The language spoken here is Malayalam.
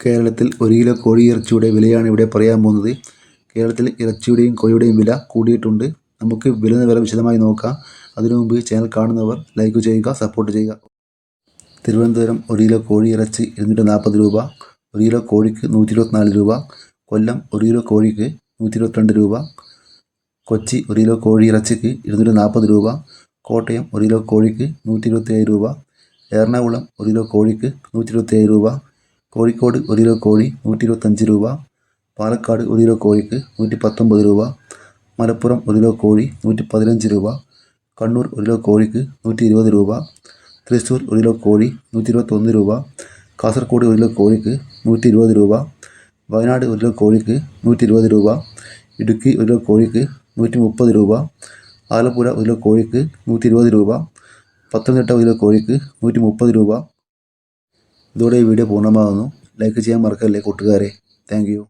കേരളത്തിൽ 1 കിലോ കോഴിയിറച്ചിയുടെ വിലയാണ് ഇവിടെ പറയാൻ പോകുന്നത്. കേരളത്തിൽ ഇറച്ചിയുടെയും കോഴിയുടെയും വില കൂടിയിട്ടുണ്ട്. നമുക്ക് വില നിലവാരം വിശദമായി നോക്കാം. അതിനു മുമ്പ് ചാനൽ കാണുന്നവർ ലൈക്ക് ചെയ്യുക, സപ്പോർട്ട് ചെയ്യുക. തിരുവനന്തപുരം 1 കിലോ കോഴി ഇറച്ചി 240 രൂപ, 1 കിലോ കോഴിക്ക് 124 രൂപ. കൊല്ലം 1 കിലോ കോഴിക്ക് 122 രൂപ. കൊച്ചി 1 കിലോ കോഴി ഇറച്ചിക്ക് 240 രൂപ. കോട്ടയം 1 കിലോ കോഴിക്ക് 127 രൂപ. എറണാകുളം 1 കിലോ കോഴിക്ക് 127 രൂപ. കോഴിക്കോട് 1 കിലോ കോഴി 125 രൂപ. പാലക്കാട് 1 കിലോ കോഴിക്ക് 119 രൂപ. മലപ്പുറം 1 കിലോ കോഴി 115 രൂപ. കണ്ണൂർ 1 കിലോ കോഴിക്ക് 120 രൂപ. തൃശ്ശൂർ 1 കിലോ കോഴി 121 രൂപ. കാസർഗോഡ് 1 കിലോ കോഴിക്ക് 120 രൂപ. വയനാട് 1 കിലോ കോഴിക്ക് 120 രൂപ. ഇടുക്കി 1 കിലോ കോഴിക്ക് 130 രൂപ. ആലപ്പുഴ 1 കിലോ കോഴിക്ക് 120 രൂപ. പത്തനംതിട്ട 1 കിലോ കോഴിക്ക് 130 രൂപ. ഇതോടെ ഈ വീഡിയോ പൂർണ്ണമാകുന്നു. ലൈക്ക് ചെയ്യാൻ മറക്കല്ലേ കൂട്ടുകാരെ. Thank you.